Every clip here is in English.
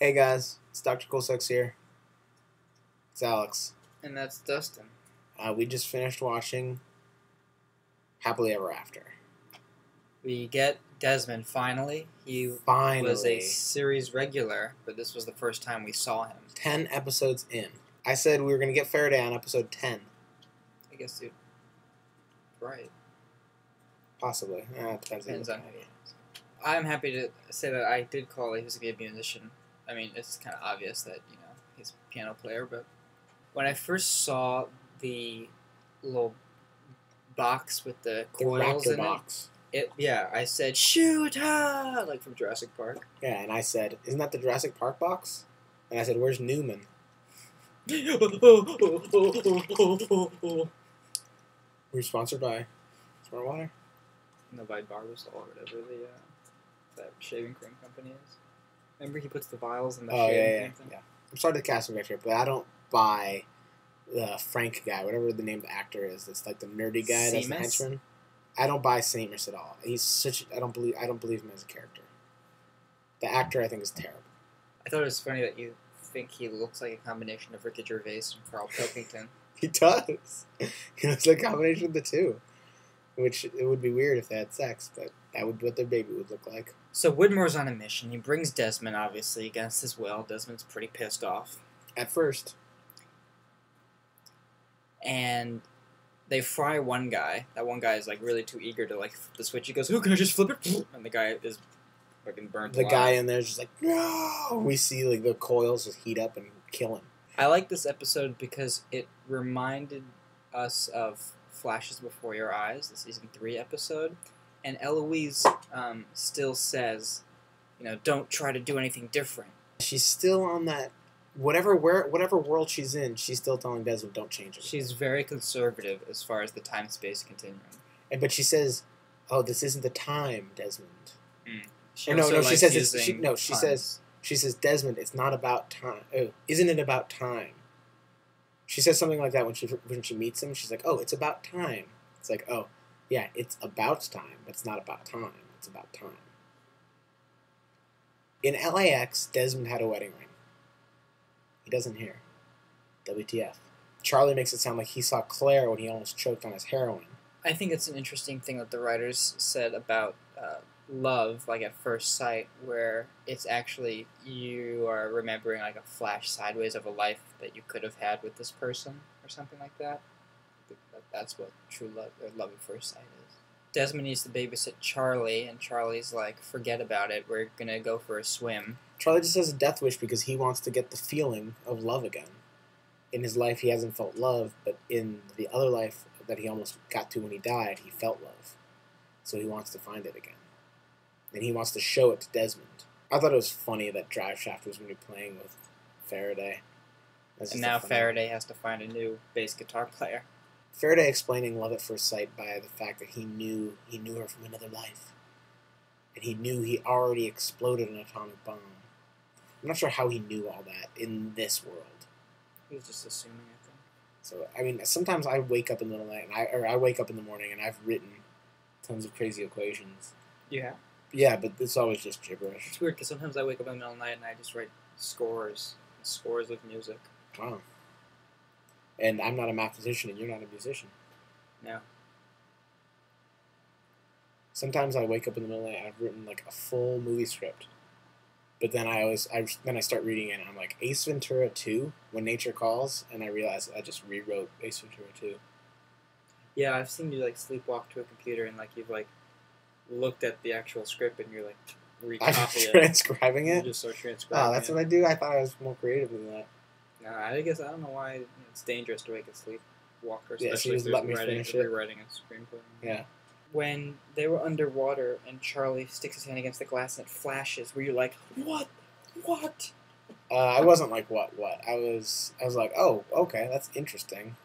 Hey guys, it's Dr. Coolsex here. It's Alex. And that's Dustin. We just finished watching Happily Ever After. We get Desmond finally. He Finally. was a series regular, but this was the first time we saw him. 10 episodes in. I said we were going to get Faraday on episode 10. I guess you're right. Possibly. It Depends on who he is. I'm happy to say that I did call he was a good musician. I mean, it's kind of obvious that, he's a piano player, but when I first saw the little box with the coils in box. I said, shoot, like from Jurassic Park. Yeah, and I said, isn't that the Jurassic Park box? And I said, where's Newman? We're sponsored by Smart Water. No, by Barbasol or whatever that shaving cream company is. Remember he puts the vials in the shaving cream thing? Yeah. I'm sorry to cast him right here, but I don't buy the Frank guy, whatever the name of the actor is. That's like the nerdy guy. That's the henchman. I don't buy Seamus at all. He's such. I don't believe him as a character. The actor, I think, is terrible. I thought it was funny that you think he looks like a combination of Ricky Gervais and Carl Pilkington. He does. He looks like a combination of the two. Which, it would be weird if they had sex, but that would what their baby would look like. So Widmore's on a mission. He brings Desmond, obviously, against his will. Desmond's pretty pissed off. At first. And they fry one guy. That one guy is, really too eager to, flip the switch. He goes, "Who can I just flip it?" And the guy is fucking burnt alive. The guy in there is just like, no! We see, the coils just heat up and kill him. I like this episode because it reminded us of Flashes Before Your Eyes, the Season 3 episode. And Eloise still says, don't try to do anything different. She's still on that, whatever world she's in, she's still telling Desmond, don't change it. She's very conservative as far as the time-space continuum. But she says, oh, this isn't the time, Desmond. She says, Desmond, it's not about time. Oh, isn't it about time? She says something like that when she meets him. She's like, oh, it's about time. It's like, oh, yeah, it's about time, but it's not about time. It's about time. In LAX, Desmond had a wedding ring. He doesn't here. WTF. Charlie makes it sound like he saw Claire when he almost choked on his heroin. I think it's an interesting thing that the writers said about love, at first sight, where it's actually you are remembering a flash sideways of a life that you could have had with this person or something like that. That's what true love or love at first sight is. Desmond needs to babysit Charlie, and Charlie's like, forget about it, we're gonna go for a swim. Charlie just has a death wish because he wants to get the feeling of love again. In his life, he hasn't felt love, but in the other life that he almost got to when he died, he felt love. So he wants to find it again. And he wants to show it to Desmond. I thought it was funny that Driveshaft was going to be playing with Faraday. And now Faraday has to find a new bass guitar player. Faraday explaining love at first sight by the fact that he knew her from another life. And he knew he already exploded an atomic bomb. I'm not sure how he knew all that in this world. He was just assuming, I think. So, sometimes I wake up in the middle of the night, I wake up in the morning and I've written tons of crazy equations. You have? Yeah, but it's always just gibberish. It's weird because sometimes I wake up in the middle of the night and I just write scores of music. Wow. And I'm not a mathematician and you're not a musician. No. Sometimes I wake up in the middle of the night and I've written a full movie script. But then I start reading it and I'm like, Ace Ventura 2, When Nature Calls, and I realize I just rewrote Ace Ventura 2. Yeah, I've seen you sleepwalk to a computer and you've looked at the actual script and you're I'm transcribing it? You just start transcribing it. Oh, that's what I do? I thought I was more creative than that. No, I guess I don't know why it's dangerous to wake a sleepwalker, especially if there's rewriting a screenplay. Yeah. When they were underwater and Charlie sticks his hand against the glass and it flashes, were you like, what? What? I wasn't like, what? I was like, oh, okay, that's interesting.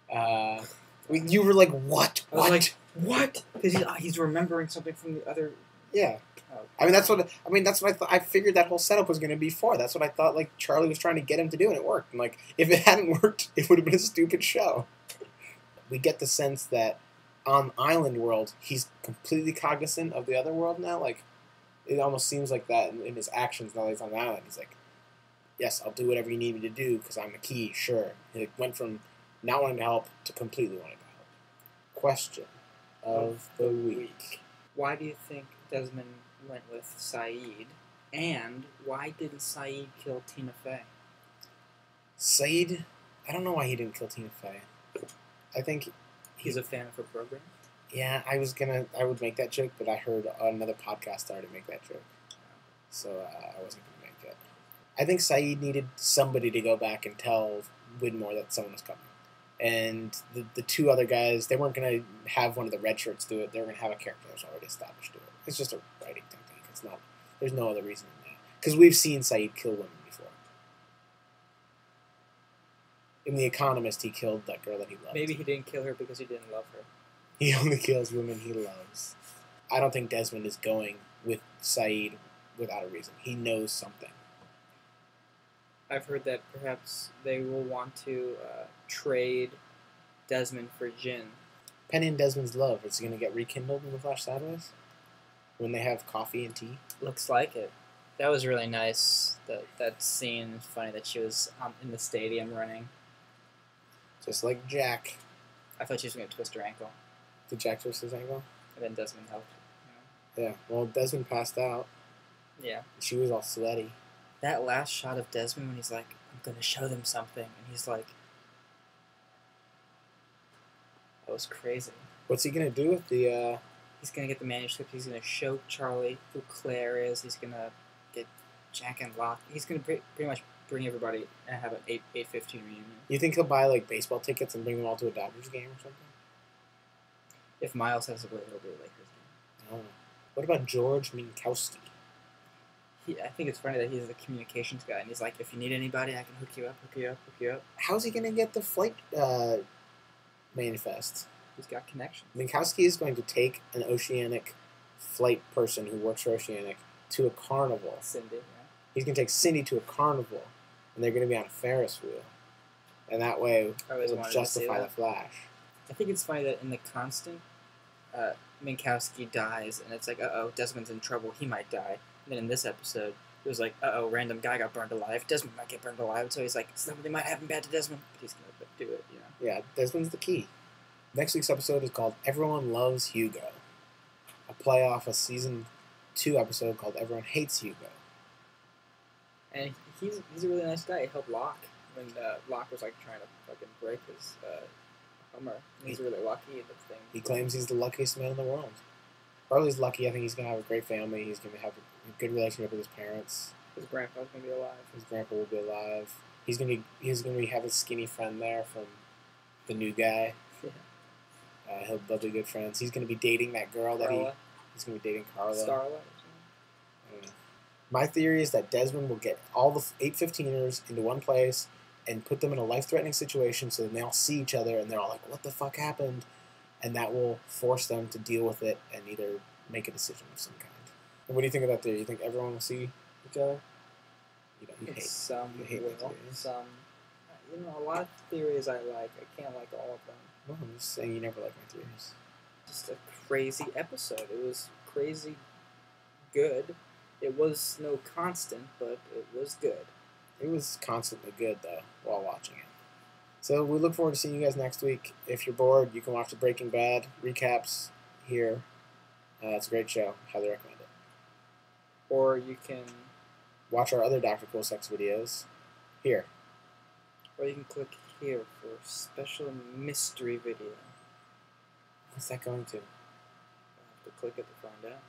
You were like, what? I was like, what? Because he's remembering something from the other. Yeah. Oh. That's what I thought. I figured that whole setup was going to be for. That's what I thought. Charlie was trying to get him to do, and it worked. And if it hadn't worked, it would have been a stupid show. We get the sense that on Island World, he's completely cognizant of the other world now. It almost seems like that in his actions now that he's on the island. He's like, yes, I'll do whatever you need me to do because I'm the key, sure. It went from not wanting to help to completely wanting to help. Question of the week. Why do you think Desmond went with Saeed? And why didn't Saeed kill Tina Fey? Saeed, I don't know why he didn't kill Tina Fey. I think He's a fan of her program. Yeah, I would make that joke, but I heard another podcast started to make that joke. So I wasn't going to make it. I think Saeed needed somebody to go back and tell Widmore that someone was coming. And the two other guys, they weren't going to have one of the red shirts do it. They were going to have a character that was already established do it. It's just a writing technique. It's not. There's no other reason than that. Because we've seen Saeed kill women before. In The Economist, he killed that girl that he loved. Maybe he didn't kill her because he didn't love her. He only kills women he loves. I don't think Desmond is going with Saeed without a reason. He knows something. I've heard that perhaps they will want to trade Desmond for Jin. Penny and Desmond's love, is it going to get rekindled in The Flash Sideways? When they have coffee and tea? Looks like it. That was really nice. That scene is funny that she was in the stadium running. Just like Jack. I thought she was going to twist her ankle. Did Jack twist his ankle? And then Desmond helped. Yeah, well, Desmond passed out. Yeah. She was all sweaty. That last shot of Desmond when he's like, I'm going to show them something. And he's like... That was crazy. What's he going to do with the... He's going to get the manuscript. He's going to show Charlie who Claire is. He's going to get Jack and Locke. He's going to pretty much bring everybody and have an 8/15 reunion. You think he'll buy, like, baseball tickets and bring them all to a Dodgers game or something? If Miles has a way, he'll do a Lakers game. Oh. What about George Minkowski? I think it's funny that he's the communications guy, and he's like, if you need anybody, I can hook you up. How's he going to get the flight manifest? He's got connections. Minkowski is going to take an Oceanic flight person who works for Oceanic to a carnival. Cindy, yeah. He's going to take Cindy to a carnival, and they're going to be on a Ferris wheel. And that way, it'll justify the Flash. I think it's funny that in the Constant, Minkowski dies, and it's like, uh-oh, Desmond's in trouble, he might die. And then in this episode, it was like, uh-oh, random guy got burned alive, Desmond might get burned alive, so he's like, something might happen bad to Desmond, but he's going to do it, you know? Yeah, Desmond's the key. Next week's episode is called Everyone Loves Hugo, a play off a Season 2 episode called Everyone Hates Hugo. And he's a really nice guy. He helped Locke when Locke was like trying to fucking break his Hummer. He's really lucky in the thing. He claims he's the luckiest man in the world. Harley's lucky. I think he's going to have a great family. He's going to have a good relationship with his parents. His grandpa's going to be alive. His grandpa will be alive. He's going to have a skinny friend there from the new guy. Yeah. They'll be good friends. He's going to be dating that girl Carla. He's going to be dating Carla. Starla. I don't know. My theory is that Desmond will get all the 8/15ers into one place and put them in a life-threatening situation so then they all see each other and they're all like, what the fuck happened? And that will force them to deal with it and either make a decision of some kind. And what do you think of that theory? You think everyone will see each other? You hate some theories. Some, a lot of theories I like. I can't like all of them. No, I'm just saying you never like my theories. Just a crazy episode. It was crazy good. It was no constant, but it was good. It was constantly good, though, while watching it. So we look forward to seeing you guys next week. If you're bored, you can watch the Breaking Bad recaps here. It's a great show. Highly recommend it. Or you can watch our other Dr. Cool Sex videos here. Or you can click here for a special mystery video. What's that going to? I'll have to click it to find out.